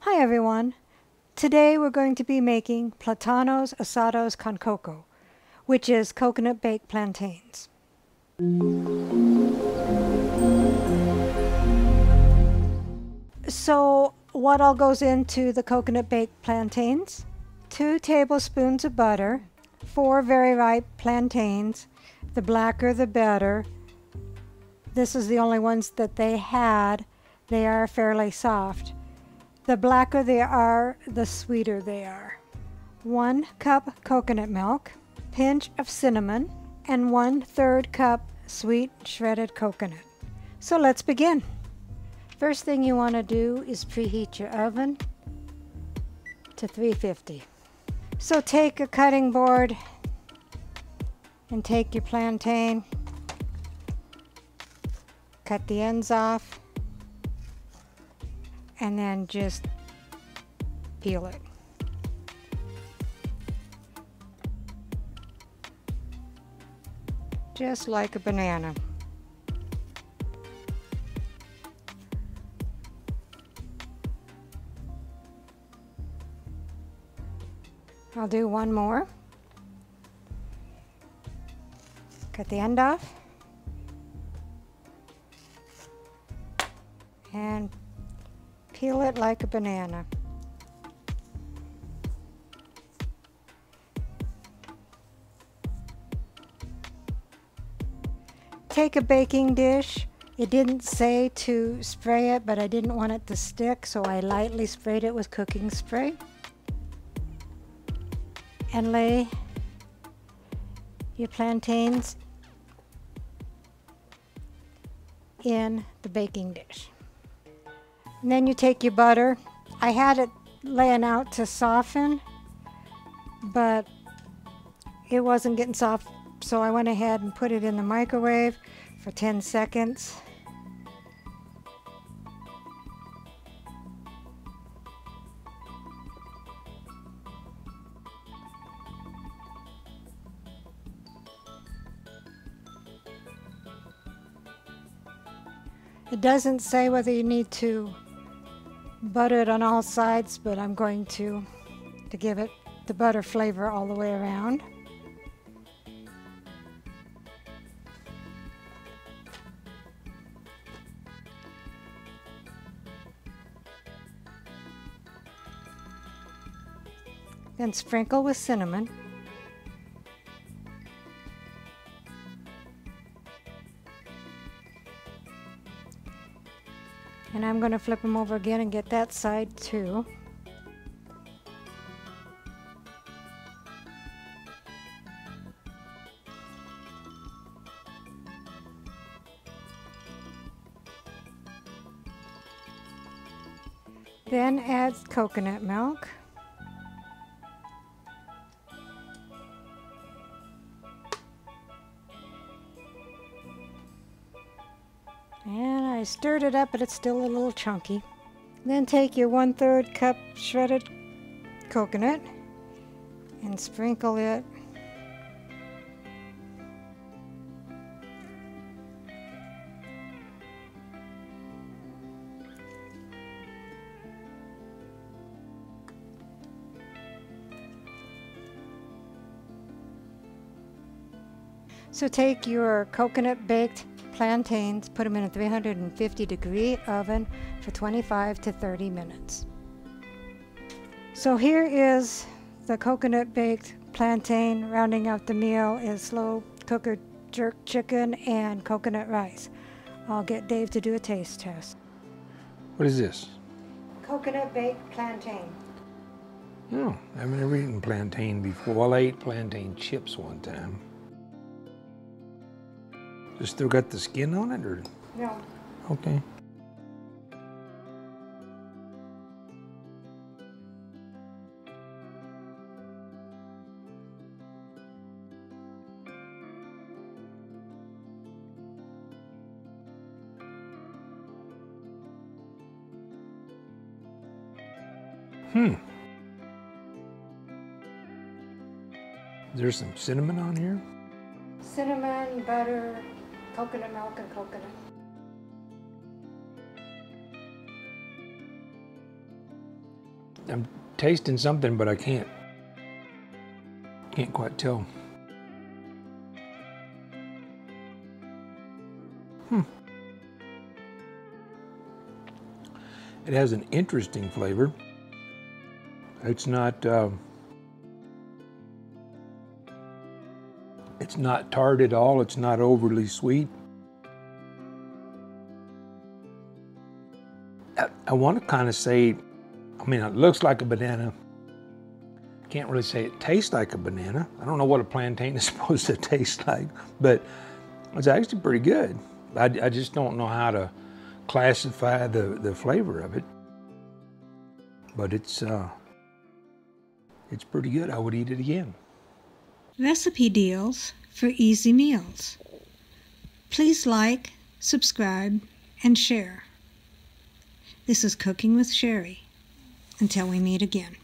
Hi everyone! Today we're going to be making Platanos Asados Con Coco, which is coconut baked plantains. So what all goes into the coconut baked plantains? 2 tablespoons of butter, 4 very ripe plantains, the blacker the better. This is the only ones that they had. They are fairly soft. The blacker they are, the sweeter they are. 1 cup coconut milk, pinch of cinnamon, and 1/3 cup sweet shredded coconut. So let's begin. First thing you want to do is preheat your oven to 350. So take a cutting board and take your plantain, cut the ends off, and then just peel it. Just like a banana. I'll do one more. Cut the end off. And peel it like a banana. Take a baking dish. It didn't say to spray it, but I didn't want it to stick, so I lightly sprayed it with cooking spray. And lay your plantains in the baking dish. And then you take your butter. I had it laying out to soften, but it wasn't getting soft, so I went ahead and put it in the microwave for 10 seconds. It doesn't say whether you need to butter it on all sides, but I'm going to give it the butter flavor all the way around. Then sprinkle with cinnamon. And I'm going to flip them over again and get that side too. Then add coconut milk. And I stirred it up, but it's still a little chunky. Then take your 1/3 cup shredded coconut and sprinkle it . So take your coconut baked plantains, put them in a 350-degree oven for 25 to 30 minutes. So here is the coconut baked plantain. Rounding out the meal is slow cooker jerk chicken and coconut rice. I'll get Dave to do a taste test. What is this? Coconut baked plantain. Oh, I've never eaten plantain before. Well, I ate plantain chips one time. It still got the skin on it, or? No. Okay. There's some cinnamon on here? Cinnamon, butter, coconut milk, and coconut. I'm tasting something, but I can't quite tell. It has an interesting flavor. It's not tart at all. It's not overly sweet. I want to kind of say, I mean, it looks like a banana. Can't really say it tastes like a banana. I don't know what a plantain is supposed to taste like, but it's actually pretty good. I just don't know how to classify the flavor of it, but it's pretty good. I would eat it again. Recipe deals for easy meals. Please like, subscribe, and share. This is Cooking with Sherry. Until we meet again.